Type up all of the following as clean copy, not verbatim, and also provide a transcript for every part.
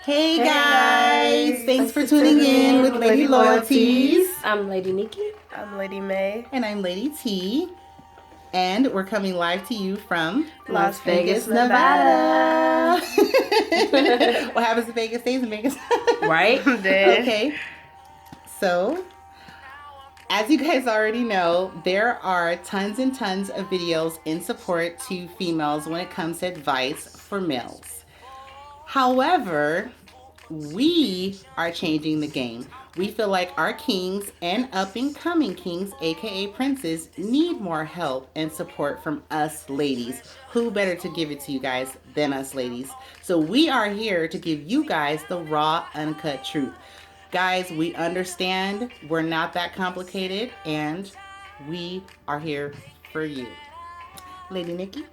Hey guys! Thanks for tuning in with Lady Loyalties. I'm Lady Nikki. I'm Lady May. And I'm Lady T. And we're coming live to you from Las Vegas, Nevada. What happens in Vegas stays in Vegas. Right? Okay. So, as you guys already know, there are tons and tons of videos in support to females when it comes to advice for males. However, we are changing the game. We feel like our kings and up-and-coming kings, aka princes, need more help and support from us ladies. Who better to give it to you guys than us ladies? So we are here to give you guys the raw, uncut truth. Guys, we understand we're not that complicated, and we are here for you. Lady Nikki?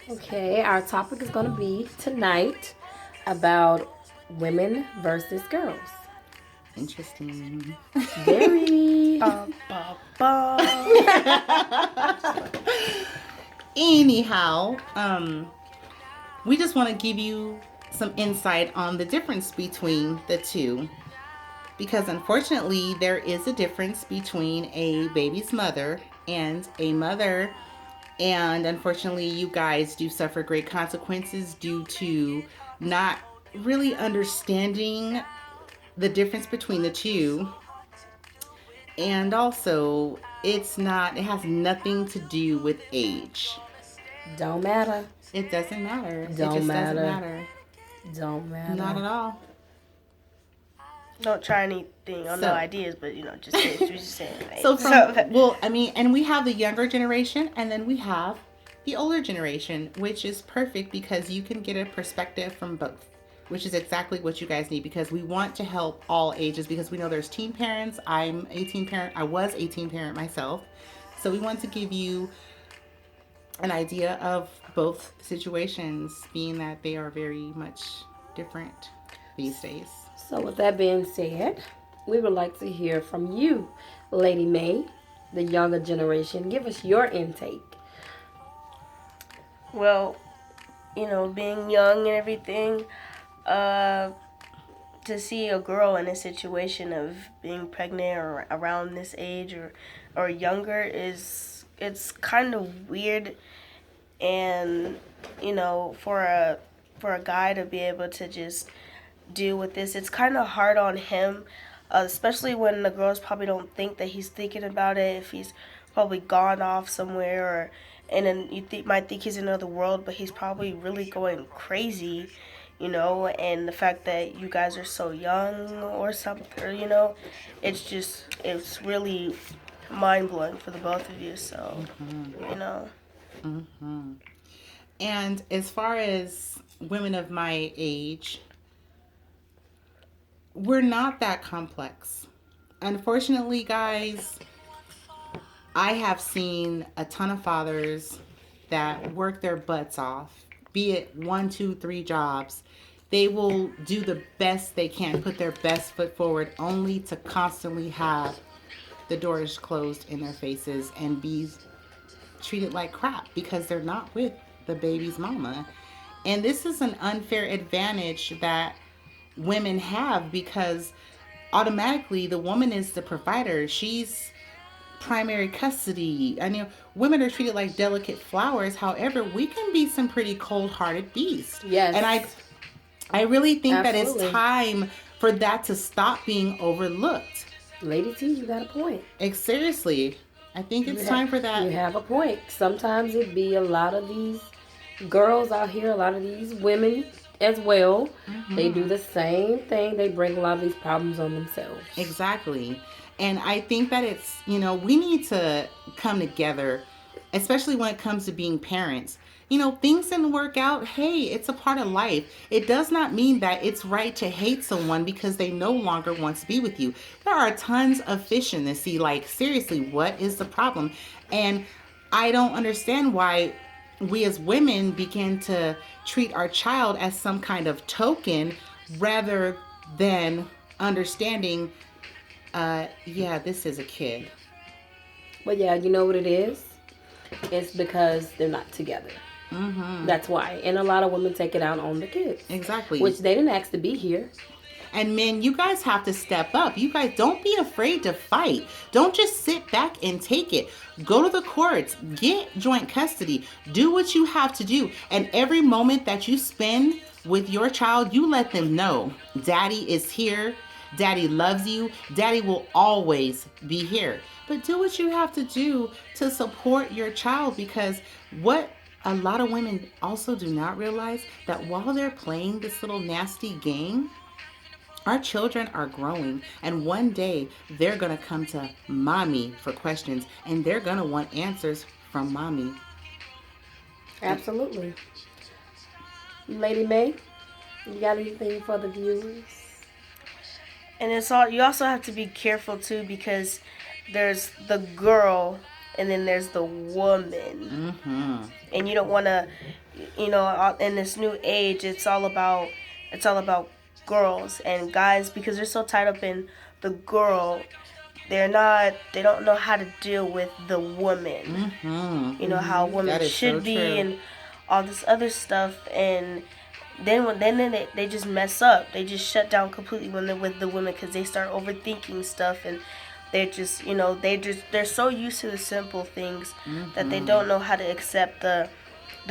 Okay, our topic is going to be tonight about women versus girls. Interesting. Very. Anyhow, we just want to give you some insight on the difference between the two. Because unfortunately, there is a difference between a baby's mother and a mother. And unfortunately, you guys do suffer great consequences due to not really understanding the difference between the two. And also, it has nothing to do with age. Don't matter. It doesn't matter. Don't it just matter. doesn't matter. Don't matter. Not at all. Don't try anything on no ideas, but just say what you're saying. Right? And we have the younger generation, and then we have the older generation, which is perfect because you can get a perspective from both, which is exactly what you guys need, because we want to help all ages, because we know there's teen parents. I'm a teen parent. I was a teen parent myself. So we want to give you an idea of both situations, being that they are very much different these days. So with that being said, we would like to hear from you, Lady May, the younger generation. Give us your intake. Well, being young and everything, to see a girl in a situation of being pregnant or around this age or younger it's kind of weird, and for a guy to be able to just deal with this, it's kind of hard on him, especially when the girls probably don't think that he's thinking about it, if he's probably gone off somewhere, and then you might think he's in another world, but he's probably really going crazy, and the fact that you guys are so young or something, it's really mind-blowing for the both of you, so, And as far as women of my age, we're not that complex. Unfortunately, guys, I have seen a ton of fathers that work their butts off, be it 1, 2, 3 jobs. They will do the best they can, put their best foot forward, only to constantly have the doors closed in their faces and be treated like crap because they're not with the baby's mama. And this is an unfair advantage that women have, because automatically the woman is the provider. She's primary custody. I know women are treated like delicate flowers. However, we can be some pretty cold-hearted beasts. Yes. And I really think Absolutely. that it's time for that to stop being overlooked. Lady T, you got a point. Seriously, I think it's time for that. You have a point. Sometimes it be a lot of these girls out here, a lot of these women as well. Mm-hmm. They do the same thing. They bring a lot of these problems on themselves. Exactly. And I think that it's, we need to come together, especially when it comes to being parents. Things didn't work out. Hey, it's a part of life. It does not mean that it's right to hate someone because they no longer want to be with you. There are tons of fish in the sea. Like, seriously, what is the problem? And I don't understand why we as women begin to treat our child as some kind of token rather than understanding, this is a kid. But yeah, you know what it is? It's because they're not together. Mm-hmm. That's why. And a lot of women take it out on the kids. Exactly. Which they didn't ask to be here. And men, you guys have to step up. You guys don't be afraid to fight. Don't just sit back and take it. Go to the courts. Get joint custody. Do what you have to do. And every moment that you spend with your child, you let them know Daddy is here. Daddy loves you. Daddy will always be here. But do what you have to do to support your child, because what a lot of women also do not realize, that while they're playing this little nasty game, our children are growing, and one day they're going to come to mommy for questions, and they're going to want answers from mommy. Absolutely. Lady May, you got anything for the viewers? And you also have to be careful too, because there's the girl and then there's the woman. Mm-hmm. And you don't want to, in this new age, it's all about girls and guys, because they're so tied up in the girl. They don't know how to deal with the woman. Mm-hmm. How a woman should be, and all this other stuff. And then they just mess up. They just shut down completely when they're with the women, because they start overthinking stuff, and they're just they're so used to the simple things that they don't know how to accept the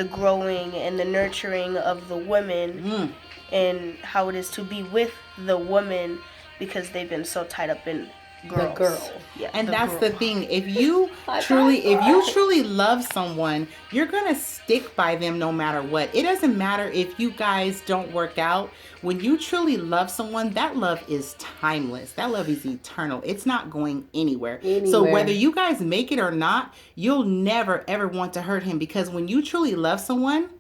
growing and the nurturing of the women, and how it is to be with the woman, because they've been so tied up in girls. The girl. Yeah, And that's girl. the thing. If you truly love someone, you're going to stick by them no matter what. It doesn't matter if you guys don't work out. When you truly love someone, that love is timeless. That love is eternal. It's not going anywhere. So whether you guys make it or not, you'll never ever want to hurt him, because when you truly love someone,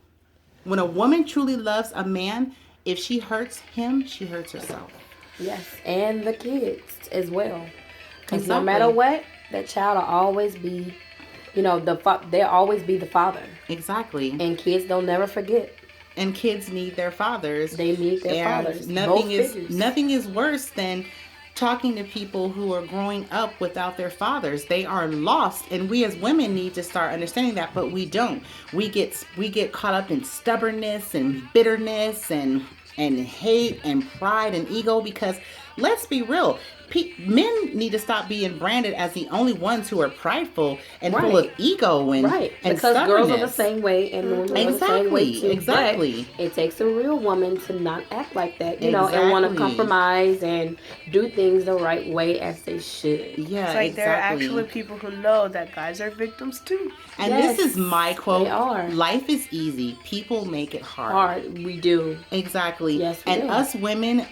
when a woman truly loves a man, if she hurts him, she hurts herself. Yes, and the kids as well. Because no Exactly. matter what, that child will always be, they'll always be the father. Exactly. And kids don't never forget. And kids need their fathers. They need their fathers. Nothing is worse than talking to people who are growing up without their fathers. They are lost, and we as women need to start understanding that, but we don't. We get caught up in stubbornness and bitterness and hate and pride and ego, because let's be real, men need to stop being branded as the only ones who are prideful and full of ego and because girls are the same way and women are the same way too. Exactly. But it takes a real woman to not act like that, and want to compromise and do things the right way as they should. Yeah, it's like there are actually people who know that guys are victims too. And this is my quote. They are. Life is easy. People make it hard. We do. Exactly. Yes, we and do. Us women,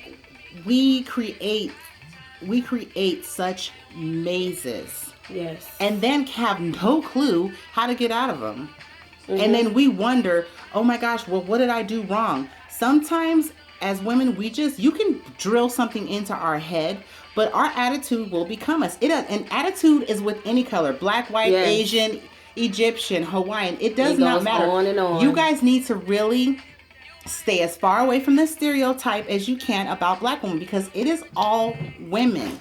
we create such mazes. Yes. And then have no clue how to get out of them. And then we wonder, oh my gosh, well, what did I do wrong? Sometimes as women, you can drill something into our head, but our attitude will become us. An attitude is with any color, black, white, Asian, Egyptian, Hawaiian. It does not matter. On and on. You guys need to really stay as far away from the stereotype as you can about black women, because it is all women.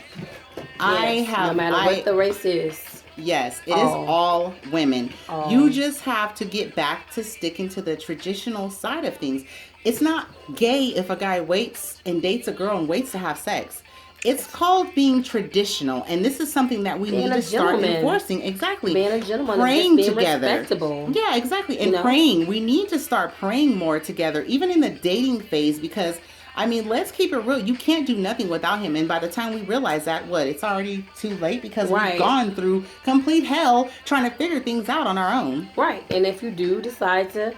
No matter what the race is. Yes, it is all women. You just have to get back to sticking to the traditional side of things. It's not gay if a guy waits and dates a girl and waits to have sex. It's called being traditional, and this is something that we need to start enforcing. Exactly. Being a gentleman, praying is just being together. Respectable. Yeah, exactly. And praying. We need to start praying more together, even in the dating phase, because let's keep it real. You can't do nothing without him, and by the time we realize that, it's already too late, because we've gone through complete hell trying to figure things out on our own. Right. And if you do decide to,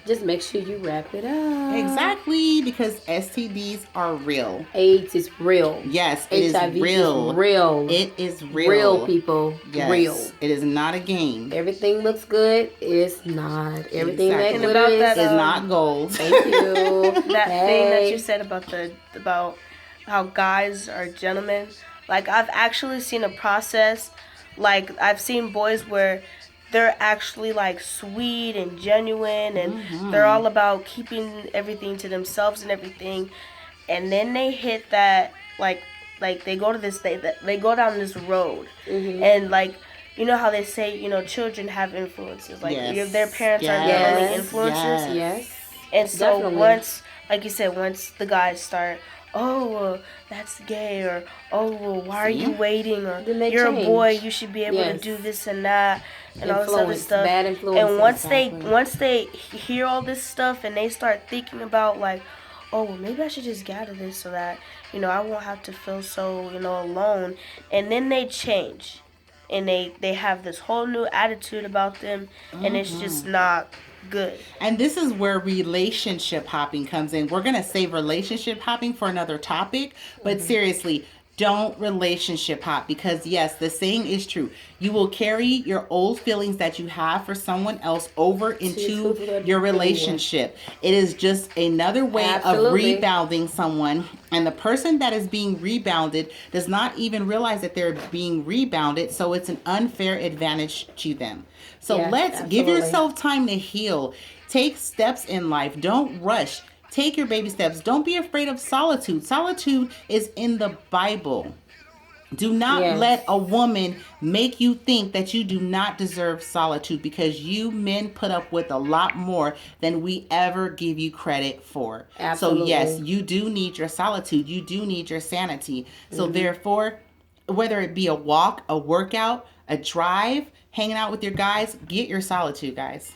just make sure you wrap it up. Exactly, because STDs are real. AIDS is real. Yes, it HIV is real. Is real. It is real. Real, people. Yes, real. It is not a game. Everything looks good. It's not. Everything that Exactly. glitters is not gold. Thank you. That thing that you said about how guys are gentlemen. Like, I've actually seen a process. Like, I've seen boys where they're actually like sweet and genuine, and they're all about keeping everything to themselves and everything. And then they hit that like they go to this they go down this road, and you know how they say, children have influences. Like, Yes. their parents are Yes. definitely influences. Yes. Yes. And so Definitely. once, like you said, once the guys start, oh, well, that's gay, or oh, well, why are See? you waiting, or Then they you're a boy, change. you should be able to Yes. do this and that, and all this other Influence, stuff. bad influence. And once Exactly. they hear all this stuff and they start thinking about, like, oh, well, maybe I should just get out of this so that I won't have to feel so alone. And then they change, and they have this whole new attitude about them, and it's just not good. And this is where relationship hopping comes in. We're going to save relationship hopping for another topic, but seriously, don't relationship hop, because yes, the saying is true. You will carry your old feelings that you have for someone else over into your relationship. It is just another way of Absolutely. rebounding someone, and the person that is being rebounded does not even realize that they're being rebounded, so it's an unfair advantage to them. So Yes, let's give absolutely. yourself time to heal. Take steps in life. Don't rush. Take your baby steps. Don't be afraid of solitude. Solitude is in the Bible. Do not Yes. let a woman make you think that you do not deserve solitude, because you men put up with a lot more than we ever give you credit for. Absolutely. So yes, you do need your solitude. You do need your sanity. So therefore, whether it be a walk, a workout, a drive, hanging out with your guys, get your solitude, guys.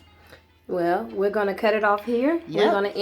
Well, we're going to cut it off here. Yep. We're going to